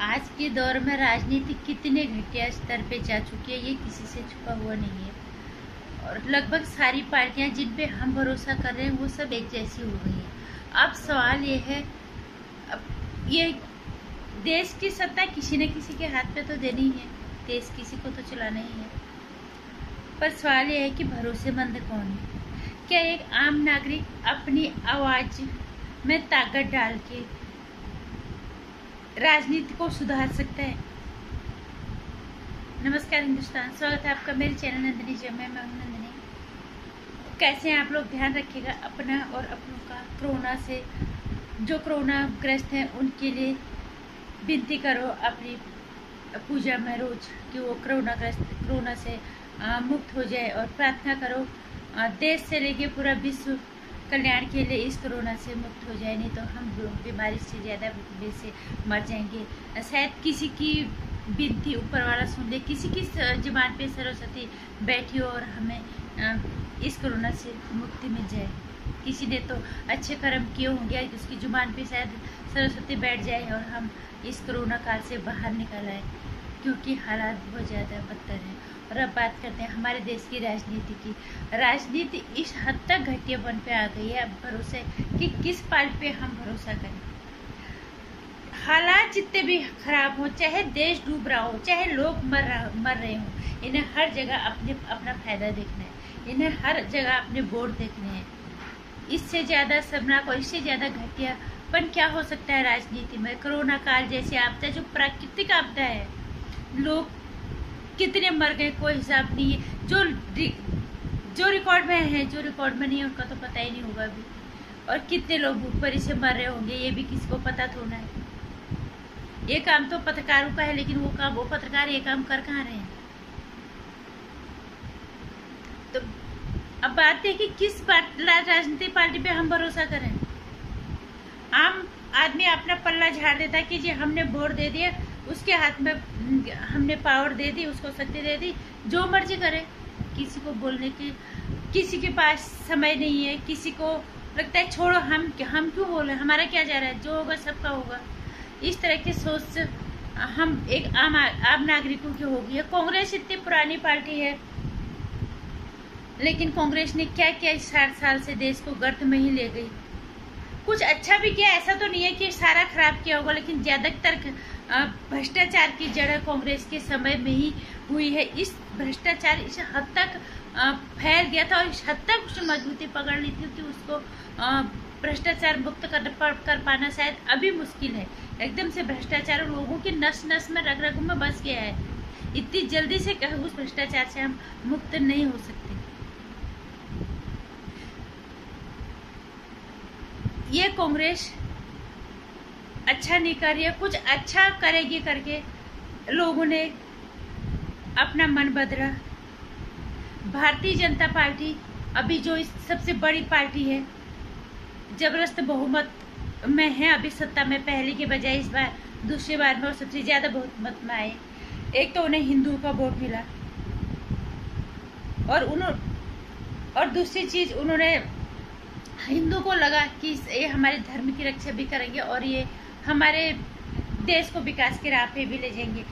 आज के दौर में राजनीति कितने घटिया स्तर पे जा चुकी है, ये किसी से छुपा हुआ नहीं है। और लगभग सारी पार्टियां जिन पे हम भरोसा कर रहे हैं वो सब एक जैसी हो गई है। अब सवाल ये है, अब ये देश की सत्ता किसी न किसी के हाथ पे तो देनी ही है, देश किसी को तो चलाना ही है। पर सवाल ये है कि भरोसेमंद कौन है? क्या एक आम नागरिक अपनी आवाज में ताकत डाल के राजनीति को सुधार सकता है? नमस्कार हिंदुस्तान, स्वागत है आपका मेरे चैनल नंदिनी जब मैं हूं नंदिनी। कैसे हैं आप लोग? ध्यान रखिएगा अपना और अपनों का। कोरोना से जो कोरोना ग्रस्त हैं उनके लिए विनती करो अपनी पूजा में रोज कि वो कोरोना से मुक्त हो जाए, और प्रार्थना करो देश से लेके पूरा विश्व कल्याण के लिए इस कोरोना से मुक्त हो जाए, नहीं तो हम बीमारी से ज़्यादा से मर जाएंगे। शायद किसी की विनती ऊपर वाला सुन ले, किसी की जुबान पे सरस्वती बैठी हो और हमें इस कोरोना से मुक्ति मिल जाए। किसी ने तो अच्छे कर्म किए होंगे, उसकी जुबान पे शायद सरस्वती बैठ जाए और हम इस कोरोना काल से बाहर निकल आए, क्योंकि हालात बहुत ज़्यादा बदतर हैं। और अब बात करते हैं हमारे देश की राजनीति की। राजनीति इस हद तक घटियापन पे आ गई है, अब भरोसे कि किस पार्टी पे हम भरोसा करें। हालात जितने भी खराब हो, चाहे देश डूब रहा हो, चाहे लोग मर रहे हो, इन्हें हर जगह अपना फायदा देखना है, इन्हें हर जगह अपने वोट देखने हैं। इससे ज़्यादा शर्मनाक और इससे ज़्यादा घटियापन क्या हो सकता है राजनीति में? कोरोना काल जैसी आपदा, जो प्राकृतिक आपदा है, लोग कितने मर गए कोई हिसाब नहीं है। जो रिकॉर्ड में है, जो रिकॉर्ड में नहीं है उनका तो पता ही नहीं होगा अभी। और कितने लोग भूखमरी से मर रहे होंगे, ये भी किसी को पता थोड़ा है। ये काम तो पत्रकारों का है, लेकिन वो पत्रकार ये काम कर कहाँ रहे हैं? तो अब बात है कि किस राजनीतिक पार्टी पे हम भरोसा करें। आम आदमी अपना पल्ला झाड़ देता है कि जी हमने वोट दे दिया, उसके हाथ में हमने पावर दे दी, उसको शक्ति दे दी, जो मर्जी करे। किसी को बोलने की किसी के पास समय नहीं है, किसी को लगता है छोड़ो हम क्यों बोले, हमारा क्या जा रहा है, जो होगा सबका होगा। इस तरह की सोच हम एक आम नागरिकों की होगी है। कांग्रेस इतनी पुरानी पार्टी है, लेकिन कांग्रेस ने क्या किया? 60 साल से देश को गर्त में ही ले गई। कुछ अच्छा भी किया, ऐसा तो नहीं है कि सारा खराब किया होगा, लेकिन ज्यादातर भ्रष्टाचार की जड़ कांग्रेस के समय में ही हुई है। इस भ्रष्टाचार इस हद तक फैल गया था और इस हद तक उसने मजबूती पकड़ ली थी कि उसको भ्रष्टाचार मुक्त कर पाना शायद अभी मुश्किल है। एकदम से भ्रष्टाचार लोगों की नस नस में रग रग में बस गया है। इतनी जल्दी से उस भ्रष्टाचार से हम मुक्त नहीं हो सकते। ये कांग्रेस अच्छा नहीं कर रही है, कुछ अच्छा करेगी करके लोगों ने अपना मन बदला। भारतीय जनता पार्टी अभी जो इस सबसे बड़ी पार्टी है, जबरदस्त बहुमत में है अभी सत्ता में। पहले के बजाय इस बार दूसरी बार में और सबसे ज्यादा बहुमत में आए। एक तो उन्हें हिंदुओं का वोट मिला, और दूसरी चीज उन्होंने हिंदू को लगा कि ये हमारे धर्म की रक्षा भी करेंगे और ये हमारे देश को विकास के राह पे भी ले जाएंगे।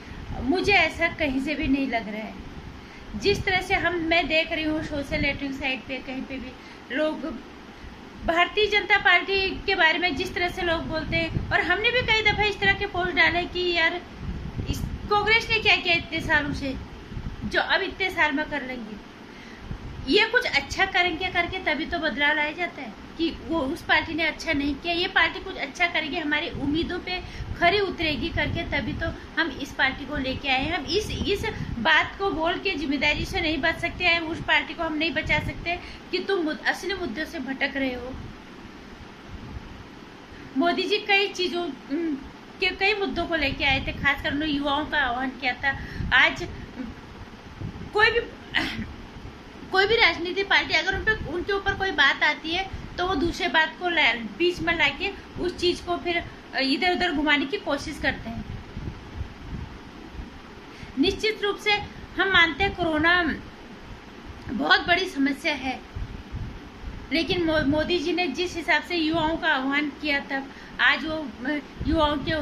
मुझे ऐसा कहीं से भी नहीं लग रहा है। जिस तरह से मैं देख रही हूँ सोशल नेटवर्किंग साइट पे, कहीं पे भी लोग भारतीय जनता पार्टी के बारे में जिस तरह से लोग बोलते हैं, और हमने भी कई दफा इस तरह के पोस्ट डाले कि यार कांग्रेस ने क्या किया इतने सालों से, जो अब इतने साल में कर लेंगे। ये कुछ अच्छा करेंगे करके तभी तो बदलाव लाया जाता है कि वो उस पार्टी ने अच्छा नहीं किया, ये पार्टी कुछ अच्छा करेगी, हमारी उम्मीदों पे खरी उतरेगी करके तभी तो हम इस पार्टी को लेके आए हैं। हम इस बात को बोल के जिम्मेदारी से नहीं बच सकते हैं, उस पार्टी को हम नहीं बचा सकते कि तुम असली मुद्दों से भटक रहे हो। मोदी जी कई चीजों के कई मुद्दों को लेके आए थे, खासकर उन्होंने युवाओं का आह्वान किया था। आज कोई भी राजनीतिक पार्टी अगर उनके ऊपर कोई बात आती है तो वो दूसरे बात को बीच में लाके उस चीज को फिर इधर उधर घुमाने की कोशिश करते हैं। निश्चित रूप से हम मानते हैं कोरोना बहुत बड़ी समस्या है, लेकिन मोदी जी ने जिस हिसाब से युवाओं का आह्वान किया था, आज वो युवाओं के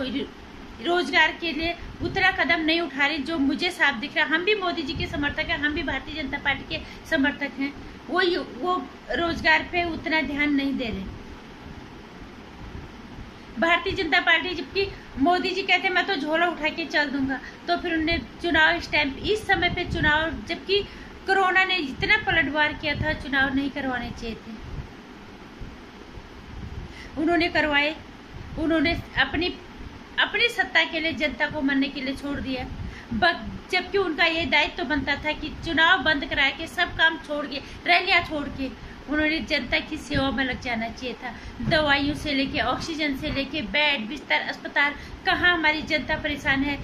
रोजगार के लिए उतना कदम नहीं उठा रही जो मुझे साफ दिख रहा। हम भी मोदी जी के समर्थक हैं, हम भी भारतीय जनता पार्टी के समर्थक हैं, वो रोजगार पे उतना ध्यान नहीं दे रहे। भारतीय जनता पार्टी, जबकि मोदी जी कहते हैं मैं तो झोला उठा के चल दूंगा, तो फिर उन्होंने चुनाव स्टैम्प इस समय पे चुनाव, जबकि कोरोना ने इतना पलटवार किया था, चुनाव नहीं करवाने चाहिए थे, उन्होंने करवाए। उन्होंने अपनी सत्ता के लिए जनता को मरने के लिए छोड़ दिया, जबकि उनका ये दायित्व तो बनता था कि चुनाव बंद करा के सब काम छोड़ के, रैलियां छोड़ के उन्होंने जनता की सेवा में लग जाना चाहिए था। दवाइयों से लेके, ऑक्सीजन से लेके, बेड, बिस्तर, अस्पताल, कहाँ हमारी जनता परेशान है,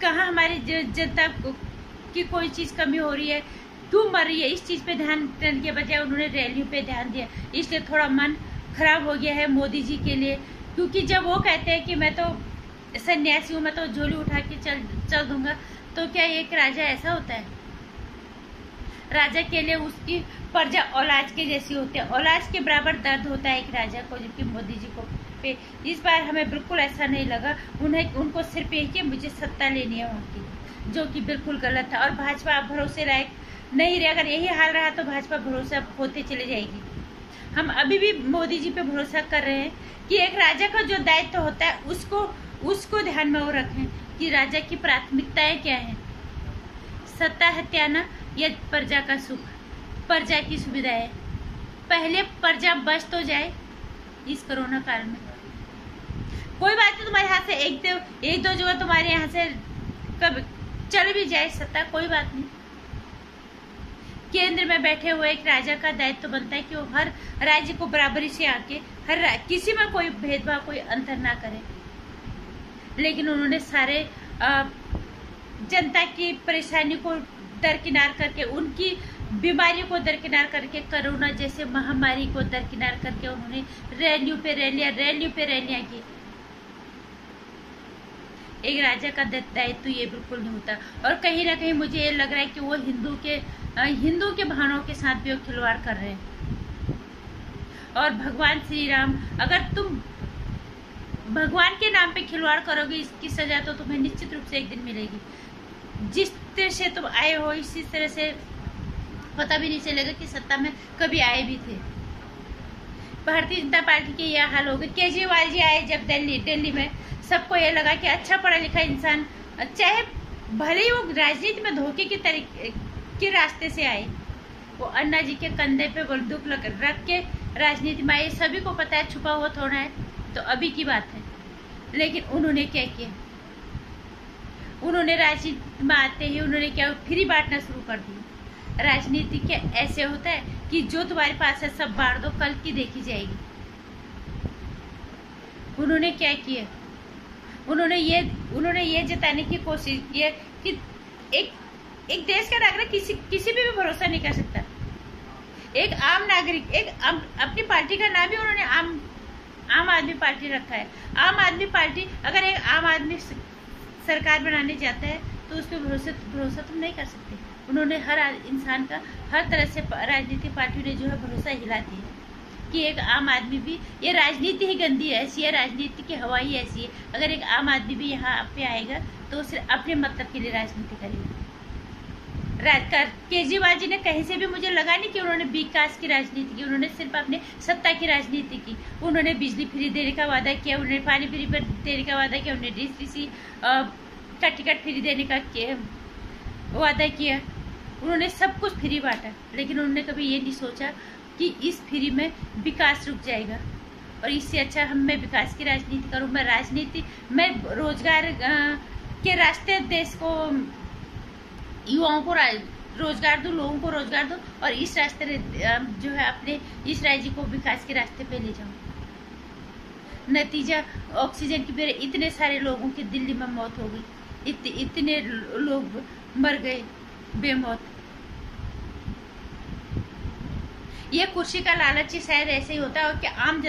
कहाँ हमारी जनता की कोई चीज़ कमी हो रही है, क्यों मर रही है, इस चीज़ पे ध्यान देने के बजाय उन्होंने रैलियों पे ध्यान दिया। इसलिए थोड़ा मन खराब हो गया है मोदी जी के लिए, क्योंकि जब वो कहते हैं कि मैं तो सन्यासी हूँ, मैं तो झोली उठा के चल दूंगा, तो क्या एक राजा ऐसा होता है? राजा के लिए उसकी प्रजा औलाद के जैसी होती है, औलाद के बराबर दर्द होता है एक राजा को, जबकि मोदी जी को पे इस बार हमें बिल्कुल ऐसा नहीं लगा। उनको सिर्फ यही कि मुझे सत्ता लेनी है उनकी, जो कि बिल्कुल गलत है। और भाजपा अब भरोसे लायक नहीं रही। अगर यही हाल रहा तो भाजपा भरोसा होते चले जाएगी। हम अभी भी मोदी जी पे भरोसा कर रहे हैं कि एक राजा का जो दायित्व होता है उसको ध्यान में वो रखें कि राजा की प्राथमिकताएं क्या है, सत्ता हत्याना या प्रजा का सुख, प्रजा की सुविधाएं। पहले प्रजा बच तो जाए इस कोरोना काल में। कोई बात नहीं, तुम्हारे हाथ से एक दो जगह तुम्हारे यहाँ से कब चल भी जाए सत्ता, कोई बात नहीं। केंद्र में बैठे हुए एक राजा का दायित्व तो बनता है कि वो हर राज्य को बराबरी से आके किसी में कोई भेदभाव, कोई अंतर ना करे। लेकिन उन्होंने सारे जनता की परेशानी को दरकिनार करके, उनकी बीमारी को दरकिनार करके, कोरोना जैसे महामारी को दरकिनार करके उन्होंने रैलियों पे रैलियां की। एक राजा का दायित्व तो ये बिल्कुल नहीं होता। और कहीं ना कहीं मुझे ये लग रहा है कि वो हिंदू के भावनाओं के साथ भी वो खिलवाड़ कर रहे हैं। और भगवान श्री राम, अगर तुम भगवान के नाम पे खिलवाड़ करोगे, इसकी सजा तो तुम्हें निश्चित रूप से एक दिन मिलेगी। जिस तरह से तुम आए हो, इसी तरह से पता भी नहीं चलेगा कि सत्ता में कभी आए भी थे। भारतीय जनता पार्टी के यह हाल हो गए। केजरीवाल जी आए जब दिल्ली में, सबको ये लगा कि अच्छा पढ़ा लिखा इंसान, चाहे भले ही वो राजनीति में धोखे के रास्ते से आए, वो अन्ना जी के कंधे पे बंदूक रख के राजनीति में आए। सभी को पता है छुपा हुआ थोड़ा है, तो अभी की बात है। लेकिन उन्होंने क्या किया? उन्होंने राजनीति में आते ही उन्होंने क्या फ्री बांटना शुरू कर दिया। राजनीति क्या ऐसे होता है कि जो तुम्हारे पास है सब बांट दो, कल की देखी जाएगी। उन्होंने क्या किया? उन्होंने ये जताने की कोशिश की कि एक देश का नागरिक किसी पे भी भरोसा नहीं कर सकता। एक आम नागरिक, अपनी पार्टी का नाम ही उन्होंने आम आदमी पार्टी रखा है। आम आदमी पार्टी, अगर एक आम आदमी सरकार बनाने जाता है तो उस पर भरोसा तुम नहीं कर सकते। उन्होंने हर इंसान का, हर तरह से राजनीतिक पार्टियों ने जो है भरोसा हिला दिया कि एक आम आदमी भी, ये राजनीति ही गंदी है, ऐसी है, राजनीति की हवा ही ऐसी है। अगर एक आम आदमी भी यहाँ पे आएगा तो सिर्फ अपने मतलब के लिए राजनीति करेगा। केजरीवाल जी ने कहीं से भी मुझे लगा नहीं कि उन्होंने विकास की राजनीति की, उन्होंने सिर्फ अपने सत्ता की राजनीति की। उन्होंने बिजली फ्री देने का वादा किया, उन्होंने पानी फ्री देने का वादा किया, उन्होंने डीसीसी का टिकट फ्री देने का वादा किया। उन्होंने सब कुछ फ्री बांटा, लेकिन उन्होंने कभी ये नहीं सोचा कि इस फ्री में विकास रुक जाएगा। और इससे अच्छा मैं विकास की राजनीति करूँ, मैं रोजगार के रास्ते देश को, युवाओं को रोजगार दूं, लोगों को रोजगार दूं, और इस रास्ते जो है अपने इस राज्य को विकास के रास्ते पे ले जाऊं। नतीजा ऑक्सीजन की वजह इतने सारे लोगों की दिल्ली में मौत हो गई, इतने लोग मर गए बेमौत। ये कुर्सी का लालच ही शायद ऐसे ही होता है कि आम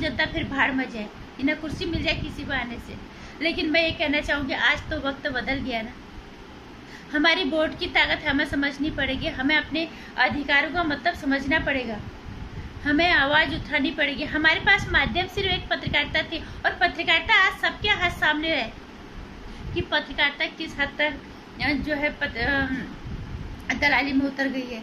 जनता फिर भाड़ में जाए, इन्हें कुर्सी मिल जाए किसी बहाने से। लेकिन मैं ये कहना चाहूंगी, आज तो वक्त बदल गया ना। हमारी वोट की ताकत हमें समझनी पड़ेगी, हमें अपने अधिकारों का मतलब समझना पड़ेगा। हमें आवाज उठानी पड़ेगी। हमारे पास माध्यम सिर्फ एक पत्रकारिता थी, और पत्रकारिता आज सबके हाथ सामने है कि पत्रकारिता किस हद तक जो है दलाली में उतर गई है।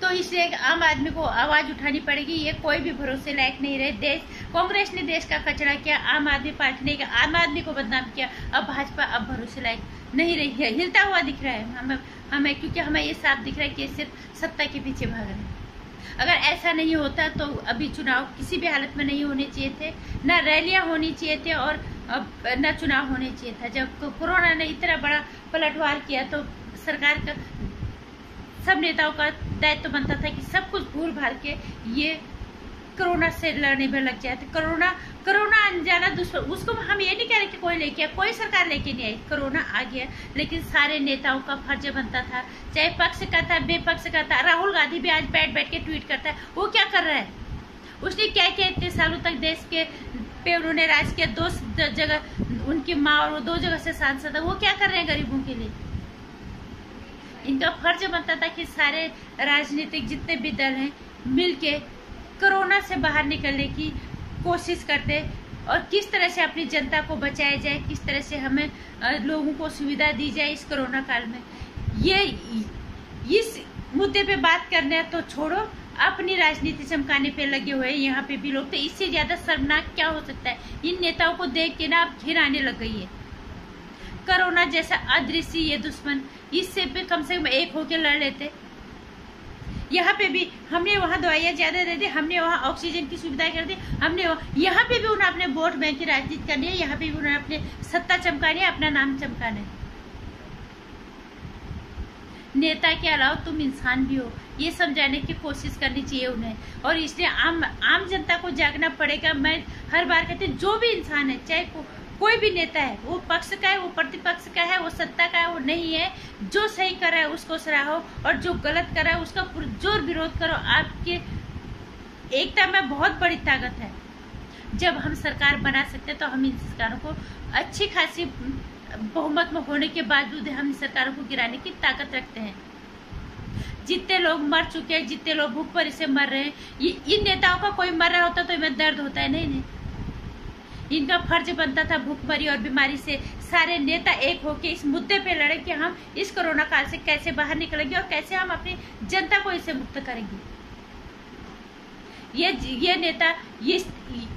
तो इसलिए आम आदमी को आवाज उठानी पड़ेगी। ये कोई भी भरोसे लायक नहीं रहे। देश, कांग्रेस ने देश का कचरा किया, आम आदमी पार्टी ने आम आदमी को बदनाम किया। अब भाजपा अब भरोसे लायक नहीं रही है, हिलता हुआ दिख रहा है हमें क्योंकि हमें ये साफ दिख रहा है कि सिर्फ सत्ता के पीछे भाग रहे हैं। अगर ऐसा नहीं होता तो अभी चुनाव किसी भी हालत में नहीं होने चाहिए थे, न रैलियां होनी चाहिए थे और न चुनाव होने चाहिए था। जब कोरोना ने इतना बड़ा पलटवार किया तो सरकार का, सब नेताओं का दायित्व बनता था कि सब कुछ भूल भाल के ये कोरोना से लड़ने में लग जाए। तो कोरोना अनजाना दुश्मन, उसको हम ये नहीं कह रहे कि कोई लेके आया, कोई सरकार लेके नहीं आई, कोरोना आ गया। लेकिन सारे नेताओं का फर्ज बनता था, चाहे पक्ष का था बेपक्ष का था। राहुल गांधी भी आज बैठ के ट्वीट करता है। वो क्या कर रहा है? उसने क्या किया इतने सालों तक देश के पे उन्होंने राज किया, 2 जगह उनकी माँ और वो 2 जगह से सांसद है। वो क्या कर रहे हैं गरीबों के लिए? इनका फर्ज बनता था कि सारे राजनीतिक जितने भी दल हैं मिलके कोरोना से बाहर निकलने की कोशिश करते और किस तरह से अपनी जनता को बचाया जाए, किस तरह से हमें लोगों को सुविधा दी जाए इस कोरोना काल में। ये इस मुद्दे पे बात करना तो छोड़ो, अपनी राजनीति चमकाने पे लगे हुए हैं यहाँ पे भी लोग। तो इससे ज्यादा शर्मनाक क्या हो सकता है? इन नेताओं को देख के ना अब घिन आने लग गई है। कोरोना जैसा अदृश्य ये दुश्मन, इससे भी कम से कम एक होके लड़ लेते। यहाँ पे भी हमने वहाँ दवाइयाँ ज्यादा दे दी, हमने वहाँ ऑक्सीजन की सुविधा कर दी, हमने यहाँ पे भी उन्हें अपने वोट बैंक की राजनीति करनी है, यहाँ पे भी उन्हें अपने सत्ता चमकानी है, अपना नाम चमकाना है। नेता के अलावा तुम इंसान भी हो, ये समझाने की कोशिश करनी चाहिए उन्हें। और इसलिए आम जनता को जागना पड़ेगा। मैं हर बार कहती हूँ, जो भी इंसान है, चाहे कोई भी नेता है, वो पक्ष का है, वो प्रतिपक्ष का है, वो सत्ता का है, वो नहीं है, जो सही कर रहा है उसको सराहो और जो गलत कर रहा है उसका पुरजोर विरोध करो। आपके एकता में बहुत बड़ी ताकत है। जब हम सरकार बना सकते हैं तो हम इन सरकारों को अच्छी खासी बहुमत में होने के बावजूद हम सरकारों को गिराने की ताकत रखते हैं। जितने लोग मर चुके हैं, जितने लोग भूखमरी से मर रहे हैं, इन नेताओं का कोई मर रहा होता तो इन्हें दर्द होता है? नहीं। इनका फर्ज बनता था भूखमरी और बीमारी से सारे नेता एक होकर इस मुद्दे पे लड़े कि हम इस कोरोना काल से कैसे बाहर निकलेंगे और कैसे हम अपनी जनता को इससे मुक्त करेंगे। ये नेता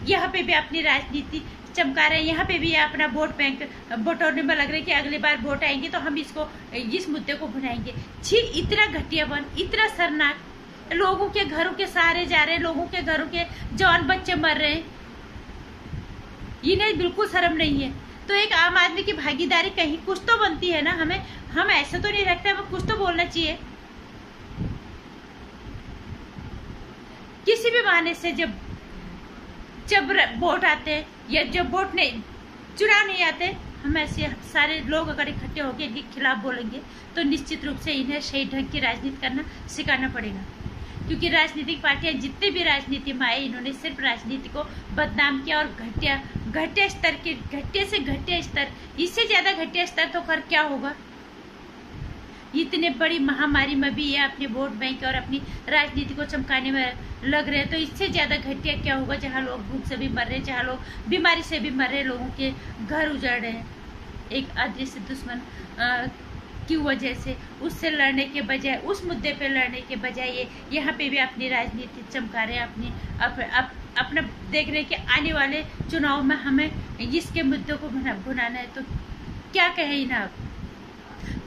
यहाँ पे भी अपनी राजनीति चमका रहे हैं, यहाँ पे भी अपना वोट बैंक बटोरने में लग रहे हैं कि अगली बार वोट आएंगे तो हम इस मुद्दे को भुनाएंगे। छी, इतना घटियापन, इतना शर्मनाक। लोगों के घरों के सहारे जा रहे हैं, लोगों के घरों के जवान बच्चे मर रहे हैं, इन्हें बिल्कुल शर्म नहीं है। तो एक आम आदमी की भागीदारी कहीं कुछ तो बनती है ना। हम ऐसा तो नहीं रखते, हमें कुछ तो बोलना चाहिए। किसी भी बहाने से जब वोट आते हैं या जब चुनाव नहीं आते, हम ऐसे सारे लोग अगर इकट्ठे होकर इनके खिलाफ बोलेंगे तो निश्चित रूप से इन्हें सही ढंग की राजनीति करना सिखाना पड़ेगा। क्योंकि राजनीतिक पार्टियां जितने भी राजनीति में आए, इन्होंने सिर्फ राजनीति को बदनाम किया और घटिया स्तर के, घटिया से घटिया स्तर, इससे ज्यादा घटिया स्तर तो कर क्या होगा। इतने बड़ी महामारी में भी ये अपने वोट बैंक और अपनी राजनीति को चमकाने में लग रहे हैं, तो इससे ज्यादा घटिया क्या होगा? जहाँ लोग भूख से भी मर रहे हैं, जहाँ लोग बीमारी से भी मर रहे हैं, लोगों के घर उजड़ रहे हैं एक अदृश्य दुश्मन की वजह से। उससे लड़ने के बजाय, उस मुद्दे पे लड़ने के बजाय ये यहाँ पे भी अपनी राजनीति चमका रहे हैं। अपना देख रहे कि आने वाले चुनाव में हमें इसके मुद्दों को भुनाना है, तो क्या कहे ना।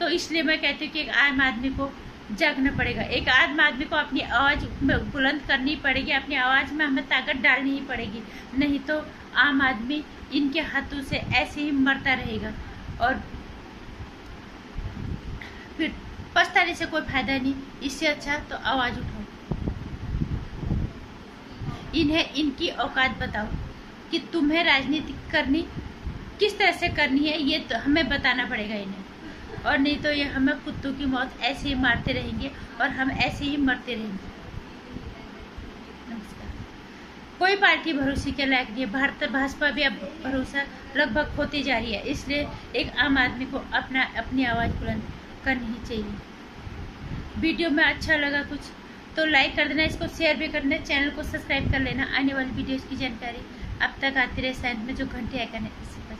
तो इसलिए मैं कहती हूँ कि एक आम आदमी को जागना पड़ेगा, एक आम आदमी को अपनी आवाज बुलंद करनी पड़ेगी, अपनी आवाज में हमें ताकत डालनी ही पड़ेगी। नहीं तो आम आदमी इनके हाथों से ऐसे ही मरता रहेगा और फिर पछताने से कोई फायदा नहीं। इससे अच्छा तो आवाज उठाओ, इन्हें इनकी औकात बताओ कि तुम्हें राजनीति करनी किस तरह से करनी है, ये तो हमें बताना पड़ेगा इन्हें। और नहीं तो ये हमें कुत्तों की मौत ऐसे ही मारते रहेंगे और हम ऐसे ही मरते रहेंगे। नमस्कार। कोई पार्टी भरोसे के लायक नहीं है। भाजपा भी अब भरोसा लगभग होती जा रही है। इसलिए एक आम आदमी को अपनी आवाज बुलंद करनी ही चाहिए। वीडियो में अच्छा लगा कुछ तो लाइक कर देना, इसको शेयर भी करना, चैनल को सब्सक्राइब कर लेना। आने वाली वीडियोस की जानकारी अब तक आती रहे, साइड में जो घंटे आइकन है इसी पर